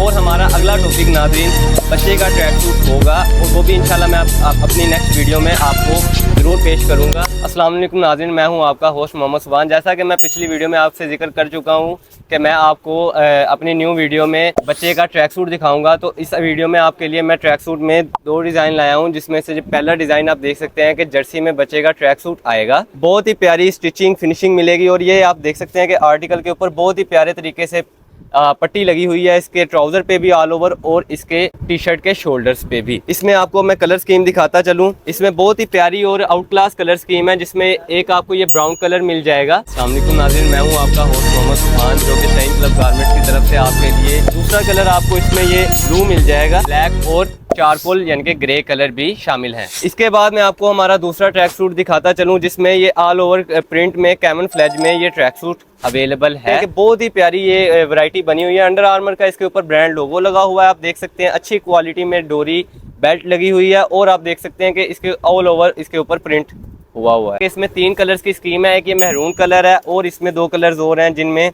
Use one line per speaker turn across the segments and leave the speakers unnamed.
और हमारा अगला टॉपिक नाज़रीन बच्चे का ट्रैक सूट होगा और वो भी इंशाल्लाह मैं आप अपनी नेक्स्ट वीडियो में आपको ज़रूर पेश करूँगा। अस्सलाम वालेकुम नाज़रीन, मैं हूँ आपका होस्ट मोहम्मद सुभान। जैसा कि मैं पिछली वीडियो में आपसे जिक्र कर चुका हूँ कि मैं आपको अपनी न्यू वीडियो में बच्चे का ट्रैक सूट दिखाऊंगा, तो इस वीडियो में आपके लिए मैं ट्रैक सूट में 2 डिज़ाइन लाया हूँ, जिसमें से जो पहला डिज़ाइन आप देख सकते हैं कि जर्सी में बच्चे का ट्रैक सूट आएगा। बहुत ही प्यारी स्टिचिंग फिनिशिंग मिलेगी और ये आप देख सकते हैं कि आर्टिकल के ऊपर बहुत ही प्यारे तरीके से पट्टी लगी हुई है, इसके ट्राउज़र पे भी ऑल ओवर और इसके टी शर्ट के शोल्डर्स पे भी। इसमें आपको मैं कलर स्कीम दिखाता चलूँ। इसमें बहुत ही प्यारी और आउट क्लास कलर स्कीम है, जिसमें एक आपको ये ब्राउन कलर मिल जाएगा। अस्सलाम वालेकुम नाज़रीन, मैं हूँ आपका होस्ट मोहम्मद सुभान, जो कि सईद क्लब गारमेंट्स की तरफ से आपके लिए दूसरा कलर आपको इसमें ये ब्लू मिल जाएगा, ब्लैक और चारकोल यानी कि ग्रे कलर भी शामिल है। इसके बाद मैं आपको हमारा दूसरा ट्रैक सूट दिखाता चलूँ, जिसमें ये ऑल ओवर प्रिंट में कैमन फ्लैज में ये ट्रैक सूट अवेलेबल है। कि बहुत ही प्यारी ये वैरायटी बनी हुई है। अंडर आर्मर का इसके ऊपर ब्रांड लोगो लगा हुआ है, आप देख सकते हैं। अच्छी क्वालिटी में डोरी बेल्ट लगी हुई है और आप देख सकते हैं कि इसके ऑल ओवर इसके ऊपर प्रिंट हुआ है। इसमें 3 कलर्स की स्कीम है। एक ये महरून कलर है और इसमें 2 कलर्स और हैं, जिनमें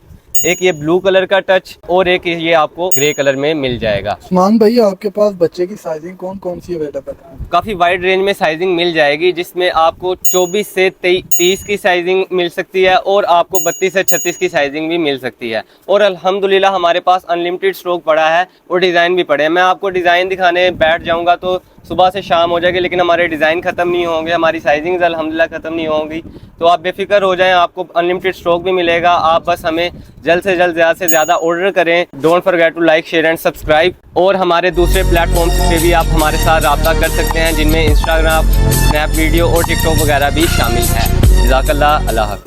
एक ये ब्लू कलर का टच और एक ये आपको ग्रे कलर में मिल जाएगा।
उस्मान भाई, आपके पास बच्चे की साइजिंग कौन कौन सी अवेलेबल है?
काफ़ी वाइड रेंज में साइजिंग मिल जाएगी, जिसमें आपको 24 से 30 की साइजिंग मिल सकती है और आपको 32 से 36 की साइजिंग भी मिल सकती है। और अल्हम्दुलिल्लाह हमारे पास अनलिमिटेड स्टॉक पड़ा है और डिज़ाइन भी पड़े हैं। मैं आपको डिज़ाइन दिखाने बैठ जाऊँगा तो सुबह से शाम हो जाएगी, लेकिन हमारे डिज़ाइन ख़त्म नहीं होंगे, हमारी साइजिंग्स अल्हम्दुलिल्लाह ख़त्म नहीं होंगी। तो आप बेफिक्र हो जाएं, आपको अनलिमिटेड स्टॉक भी मिलेगा। आप बस हमें जल्द से जल्द ज़्यादा से ज़्यादा ऑर्डर करें। Don't forget to like, share and subscribe. और हमारे दूसरे प्लेटफॉर्म्स पे भी आप हमारे साथ रब्ता कर सकते हैं, जिनमें इंस्टाग्राम, स्नैप वीडियो और टिकटॉक वगैरह भी शामिल है। जज़ाकल्लाह, अल्लाह हाफ़िज़।